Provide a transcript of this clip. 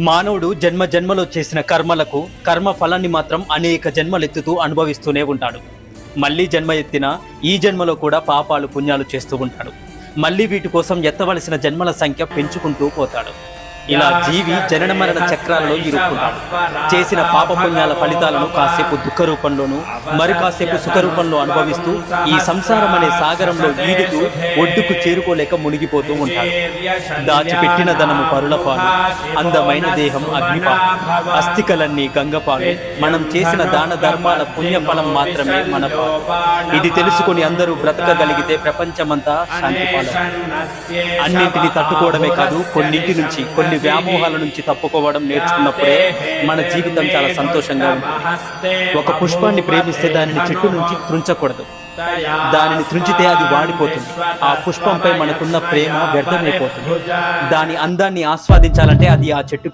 మానవుడు జన్మ జన్మలో చేసిన కర్మలకు కర్మ ఫలాన్ని మాత్రం అనేక జన్మలెత్తుతూ అనుభవిస్తూనే ఉంటాడు. మళ్ళీ జన్మ ఎత్తినా ఈ జన్మలో కూడా పాపాలు పుణ్యాలు చేస్తూ ఉంటాడు. మళ్ళీ వీటి కోసం ఎత్తవలసిన జన్మల సంఖ్య పెంచుకుంటూ పోతాడు. ఇలా జీవి జనన మరణ చక్రాలలో ఇరుక్కుంటాడు. చేసిన పాప పుణ్యాల ఫలితాలను కాసేపు దుఃఖ రూపంలోనూ మరి కాసేపు సుఖ రూపంలో అనుభవిస్తూ ఈ సంసారం అనే సాగరంలో ఈదుతూ ఒడ్డుకు చేరుకోలేక మునిగిపోతూ ఉంటాడు. దాచిపెట్టిన ధనము పరులపాలు, అందమైన దేహం అగ్నిపాలు, అస్థికలన్నీ గంగపాలు. మనం చేసిన దాన ధర్మాల పుణ్యఫలం మాత్రమే మన పాలు. ఇది తెలుసుకొని అందరూ బ్రతకగలిగితే ప్రపంచమంతా శాంతి పాలు. అన్నింటినీ తట్టుకోవడమే కాదు, కొన్నింటి నుంచి కొన్ని వ్యామోహాల నుంచి తప్పుకోవడం నేర్చుకున్నప్పుడే మన జీవితం చాలా సంతోషంగా ఉంటుంది. ఒక పుష్పాన్ని ప్రేమిస్తే దానిని చెట్టు నుంచి త్రుంచకూడదు. దానిని త్రుంచితే అది వాడిపోతుంది. ఆ పుష్పంపై మనకున్న ప్రేమ వ్యర్థమైపోతుంది. దాని అందాన్ని ఆస్వాదించాలంటే అది ఆ చెట్టుకి